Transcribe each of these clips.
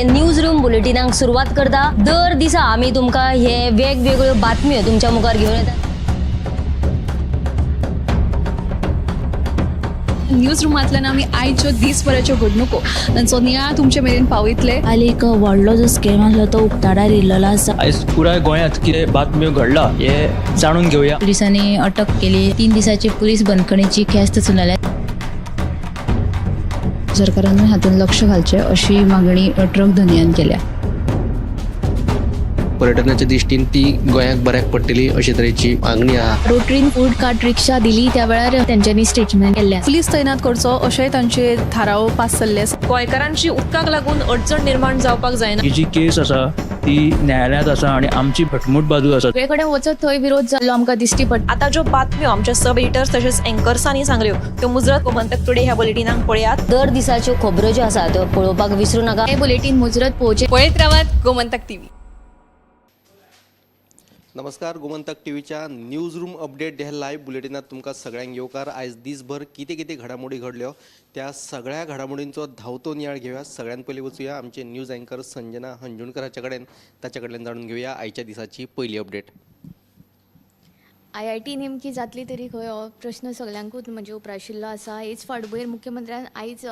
News room बुलेटिनाक सुरुवात करता। दर दिसा आम्ही तुमका हे वेगवेगळ्यो बातम्यो तुमच्या मुखार घेऊन येतात। न्यूज रूमांतल्यान आमी आयच्यो दिसभराच्यो घडणुको तांचो नियाळ तुमचे मेरेन पावयतले। हाली एक व्हडलो जो स्कॅम आसलो तो उक्ताडार येयल्लो आसा। आयज पुराय गोंयांत कितें बातम्यो घडला हे जाणून घेवया। पुलिसांनी अटक केली। 3 दिसाची पुलीस बंदखणीची ख्यास्त चलयल्या। सरकारान हातूंत लक्ष घालचें अशी मागणी ट्रक धनियान केल्या। पर्यटनाच्या दृश्टीन ती गोंयाक बऱ्याक पडटली अशे तरेची मागणी आहा। रोटरीन फूड कार्ट रिक्षा दिली त्या वेळार त्यांच्यानी स्टेटमेंट केल्लें। पुलीस तैनात करचो अशेंय तांचे थाराव पास जाल्ले। गोंयकारांची उदकाक लागून अडचण निर्माण जावपाक जायना। ही जी केस आसा ती न्यायालयांत आसा आणि आमची भटमूट बाजू आसा। सगळे कडेन वचत थंय विरोध जाल्लो आमकां दिश्टी पडटा। आता ज्यो बातम्यो आमच्या सब एडिटर्स तसेच अँकर्सांनी सांगल्यो त्यो मुजरत गोमंतक टुडे ह्या बुलेटिनाक पळयात। दर दिसाच्यो खबरो ज्यो आसा त्यो पळोवपाक विसरू नका। हे बुलेटिन मुजरत पोवचे पळयत रावात गोमंतक टीव्ही। नमस्कार, गोमंतक टीव्हीच्या न्यूज रूम अपडेट ह्या लाईव्ह बुलेटिनात तुमकां सगळ्यांक येवकार। आयज दिसभर कितें कितें घडामोडी घडल्यो त्या सगळ्या घडामोडींचो धांवतो नियाळ घेवया। सगळ्यांत पयलीं वचूया आमचे न्यूज अँकर संजना हंजुणकर हाचे कडेन, ताचे कडल्यान जाणून घेवया आयच्या दिसाची पयली अपडेट। IIT नेमकी जातली तरी खंय हो प्रश्न सगळ्यांकूच म्हणजे उप्राशिल्लो आसा। हेच फाटभुंयेर मुख्यमंत्र्यान आयज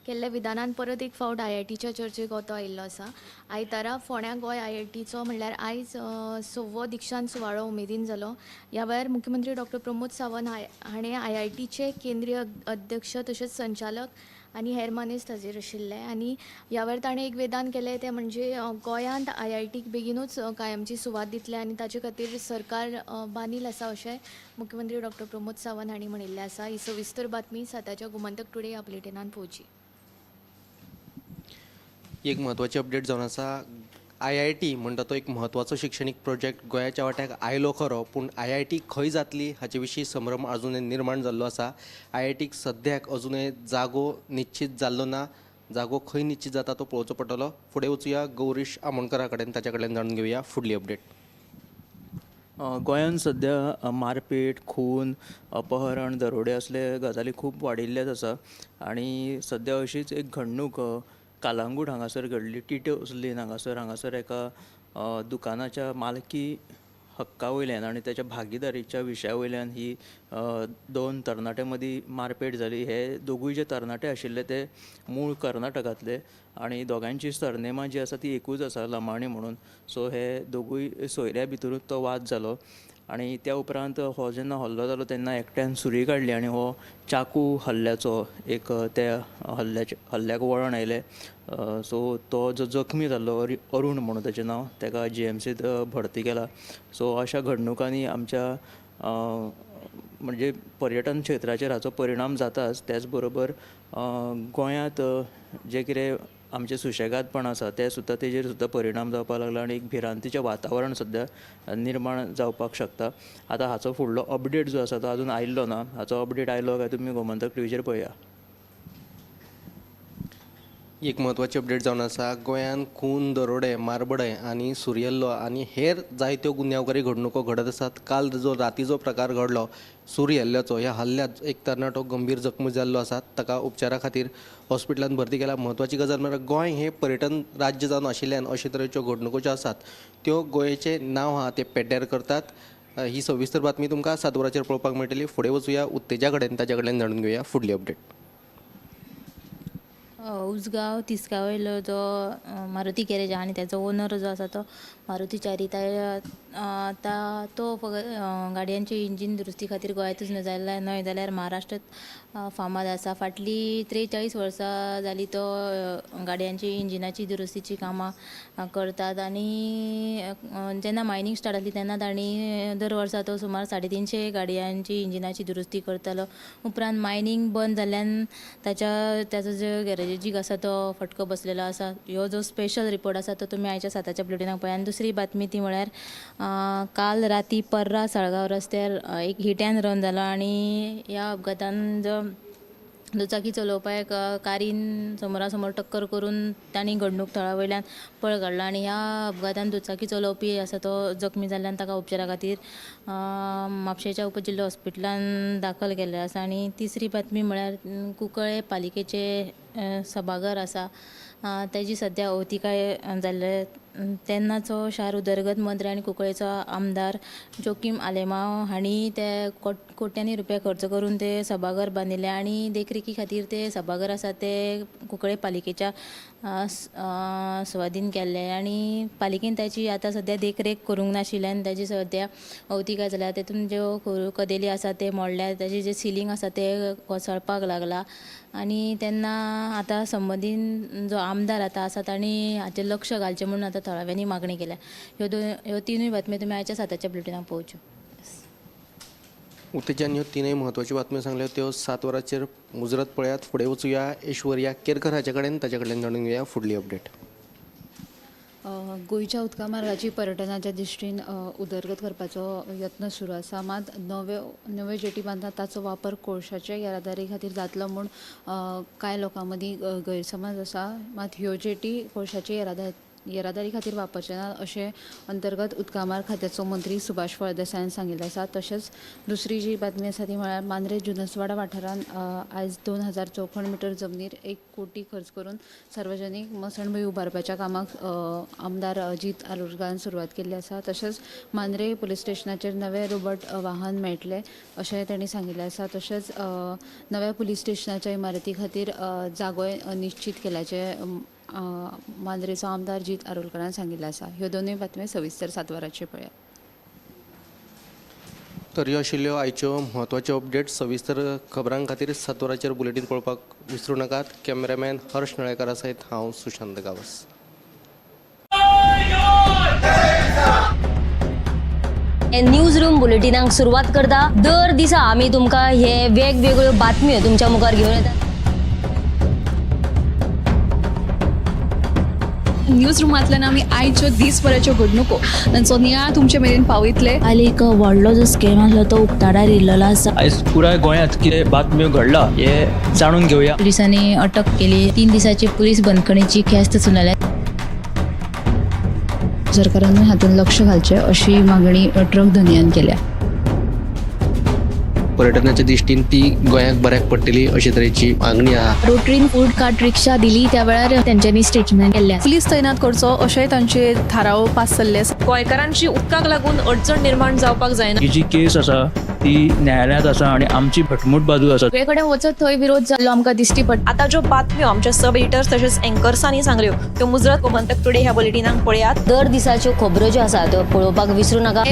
केल्ल्या विधानान परत एक फावट IITच्या चर्चेक ओतो आयिल्लो आसा। आयतारा फोंड्या गोंय IITचो म्हणल्यार आयज 6वो दिक्षांत सुवाळो उमेदीन जालो। ह्या वेळार मुख्यमंत्री डॉक्टर प्रमोद सावंत हाणें IITचे केंद्रीय अध्यक्ष तशेंच संचालक आनी हेर मानेस्त हाजीर आशिल्ले। आनी ह्या वेळार ताणें एक विधान केलें तें म्हणजे गोंयांत IITक बेगीनूच कायमची सुवात दितले आनी ताचे खातीर सरकार बांदील आसा अशें मुख्यमंत्री डॉक्टर प्रमोद सावंत हांणी म्हणिल्लें आसा। ही सविस्तर बातमी साताच्या गोमंतक टुडे ह्या बुलेटिनान पळोवची। एक म्हत्वाची अपडेट जावन आसा। IIT म्हणटा तो एक म्हत्वाचो शिक्षणीक प्रोजेक्ट गोंयाच्या वाट्याक आयलो खरो, पूण IIT खंय जातली हाचे विशीं संभ्रम अजुनूय निर्माण जाल्लो आसा। IITक सद्याक अजुनूय जागो निश्चित जाल्लो ना। जागो खंय निश्चित जाता तो पळोवचो पडटलो। फुडें वचूया गौरीश आमोणकरा कडेन, ताचे कडल्यान जाणून घेवया फुडली अपडेट। गोंयांत सद्या मारपेट, खून, अपहरण, दरोडे असले गजाली खूब वाडिल्लेच आसा। आणि सद्या अशीच एक घडणूक कालांगूट हांगासर घडली। टिट्यो उसलीन हांगासर एका दुकानाच्या मालकी हक्का वयल्यान आनी त्याच्या भागीदारीच्या विशया वयल्यान ही 2 तरणाट्यां मदीं मारपेट जाली। हे दोगूय जे तरणाटे आशिल्ले ते मूळ कर्नाटकांतले आनी दोगांची सरनेमां जी आसा ती एकूच आसा, लमाणी म्हणून। सो हे दोगूय सोयऱ्या भितरूच तो वाद जालो। आनी त्या उपरांत हो जेन्ना हल्लो जालो तेन्ना एकट्यान सुरी काडली आनी हो चाकू हल्ल्याचो एक त्या हल्ल्याक वळण आयलें। सो तो जो जखमी जाल्लो अरुण म्हणून ताचें नांव, ताका GMCत भरती केला। सो अशा घडणुकांनी आमच्या म्हणजे पर्यटन क्षेत्राचेर हाचो परिणाम जाताच। त्याच बरोबर गोंयांत जे कितें आमचें सुशेगादपण आसा तें सुद्दां तेजेर सुद्दां परिणाम जावपाक लागला आनी एक भिरांतीचें वातावरण सद्या निर्माण जावपाक शकता। आतां हाचो फुडलो अपडेट जो आसा तो आजून आयिल्लो ना। हाचो अपडेट आयलो काय तुमी गोमंतक टीव्हीचेर पळया। एक म्हत्वाची अपडेट जावन आसा। गोंयांत खून, दरोडे, मारबडे आनी सुरियल्लो आनी हेर जायत्यो गुन्यांवकारी घडणुको घडत आसात। काल जो रातीचो प्रकार घडलो सुरियल्ल्याचो, ह्या हल्ल्यात एक तरणाटो गंभीर जखमी जाल्लो आसा। ताका उपचारा खातीर हॉस्पिटलांत भरती केला। म्हत्वाची गजाल म्हळ्यार गोंय हे पर्यटन राज्य जावन आशिल्ल्यान अशे तरेच्यो घडणुको ज्यो आसात त्यो गोंयचें नांव आहा तें पेड्ड्यार करतात। ही सविस्तर बातमी तुमकां सातवराचेर पळोवपाक मेळटली। फुडें वचूया उत्तेजा कडेन, ताचे कडल्यान जाणून घेवया फुडली अपडेट। उसगांव तिसगांव वयलो जो मारुती गॅरेज आनी तेजो ओनर जो आसा तो मारुती चारिताय तो गाडयांची इंजीन दुरुस्ती खातीर गोंयांतूच न्हय जाल्यार महाराष्ट्रांत फामाद आसा। फाटली 43 वर्सां जाली तो गाडयांची इंजिनाची दुरुस्तीची कामां करतात। आनी जेन्ना मायनींग स्टार्ट जाली तेन्ना तांणी दर वर्सा तो सुमार 350 गाडयांची इंजिनाची दुरुस्ती करतालो। उपरांत मायनींग बंद जाल्ल्यान ताचो जो गॅरेजीक आसा तो फटको बसलेलो आसा। ह्यो जो स्पेशल रिपोर्ट आसा तो तुमी आयच्या साताच्या बुलेटिनाक पळया। आनी दुसरी बातमी ती म्हळ्यार काल राती पर्रा साळगांव रस्त्यार एक हिट एंड रन जालो आनी ह्या अपघातान जो दुचाकी चलोवपाक कारीन समोरासमोर टक्कर करून तांणी घडणूक थळा वयल्यान पळ काडलो आनी ह्या अपघातान दुचाकी चलोवपी आसा तो जखमी जाल्ल्यान ताका उपचारा खातीर म्हापशेच्या उपजिल्लो हॉस्पिटलान दाखल केल्ले आसा। आनी तिसरी बातमी म्हळ्यार कुंकळे पालिकेचे सभाघर आसा तेजी सध्या अवतिकाय जाल्ले तेन्नाचो शार उदरगत मंत्री आनी कुंकळेचो आमदार जोकीम आलेमांव हांणी ते कोट्यांनी रुपया खर्च करून ते सभाघर बांदिल्ले आनी देखरेखी खातीर ते सभाघर आसा ते कुंकळे पालिकेच्या स्वाधीन केल्ले आनी पालिकेन ताची आतां सद्या देखरेख करूंक नाशिल्ल्यान ताजी सद्या अवतिकाय जाल्या तेतून ज्यो कदेली आसा ते मोडल्या ताजे जे सिलींग आसा ते कोसळपाक लागला आनी तेन्ना आतां संबंदीत जो आमदार आतां आसा तांणी हाचेर लक्ष घालचें म्हणून आतां थळाव्यांनी मागणी केल्या ह्यो तिनूय बातम्यो तुमी आयच्या 7 बुलेटिनाक पळोवच्यो. उतेच्यान ह्यो तीनय म्हत्वाच्यो बातम्यो सांगल्यो त्यो 7 वरांचेर मुजरत पळयात. फुडें वचुया ऐश्वर्या केरकर हाचे कडेन, ताचे कडल्यान जाणून घेवया फुडली अपडेट. गोंयच्या उदका मार्गाची पर्यटनाच्या दृश्टीन उदरगत करपाचो यत्न सुरू आसा. मात नव्यो जेटी बांदतात ताचो वापर कोळशाच्या येरादारी खातीर जातलो म्हूण कांय लोकां मदीं गैरसमज आसा. मात ह्यो जेटी कोळशाचे येरादारी खातीर वापरचे ना अशें अंतर्गत उदका मार्ग खात्याचो मंत्री सुभाष फळदेसायान सांगिल्लें आसा. तशेंच दुसरी जी बातमी आसा ती म्हळ्यार मांद्रे जुनसवाडा वाठारांत आयज 2000 चौखण मिटर जमनीर 1 कोटी खर्च करून सार्वजनीक मसणभूंय उबारपाच्या कामाक आमदार अजीत आरोलकारान सुरवात केल्ली आसा. तशेंच मांद्रे पुलीस स्टेशनाचेर नवे रोबोट वाहन मेळटले अशें तांणी सांगिल्लें आसा. तशेंच नव्या पुलीस स्टेशनाच्या इमारती खातीर जागोय निश्चित केल्याचे मांद्रेचो आमदार अजीत आरोलकारान सांगिल्लें आसा. ह्यो दोनूय बातम्यो सविस्तर 7 वरांचेर पळया. तर ह्यो आशिल्ल्यो आयच्यो म्हत्वाच्यो अपडेट. सविस्तर खबरां खातीर 7 वरांचेर बुलेटीन पळोवपाक विसरूं नाकात. कॅमेरामॅन हर्ष नळेकारा सयत हांव सुशांत गावस. न्यूज रूम बुलेटिनाक सुरवात करता. दर दिसा आमी तुमकां हे वेगवेगळ्यो बातम्यो तुमच्या मुखार घेवन येतात. न्यूज रुमांतल्यान आमी आयच्यो दिसभराच्यो घडणुको तांचो नियाळ तुमचे मेरेन पावयतले. काल एक व्हडलो जो स्कॅम आसलो तो उक्ताडार येयल्लो आसा. आयज पुराय गोंयांत कितें बातम्यो घडला हे जाणून घेवया. पुलिसांनी अटक केली. 3 दिसाची पुलीस बंदखणीची ख्यास्त सुनायल्या. सरकारान हातूंत लक्ष घालचें अशी मागणी ट्रक धनियान केल्या. पर्यटनाच्या दृश्टीन ती गोंयाक बऱ्याक पडटली अशे तरेची मागणी आहा. रोटरीन फूड कार्ट रिक्षा दिली त्या वेळार तेंच्यांनी स्टेटमेंट केल्लें. पुलीस तैनात करचो अशें तांचे थाराव पास जाल्ले आसा. गोंयकारांची उदकाक लागून अडचण निर्माण जावपाक जायना. ही जी केस आसा ती न्यायालयांत आसा आनी आमची भटमूट बाजू आसा. सगळे कडेन वचत थंय विरोध जाल्लो आमकां दिश्टी पडटा. आता ज्यो बातम्यो आमच्या सब एडिटर्स तशेंच एंकर्सांनी सांगल्यो त्यो मुजरत गोमंतक टुडे ह्या बुलेटिनाक पळयात. दर दिसाच्यो खबरो ज्यो आसात त्यो पळोवपाक विसरूं नाका.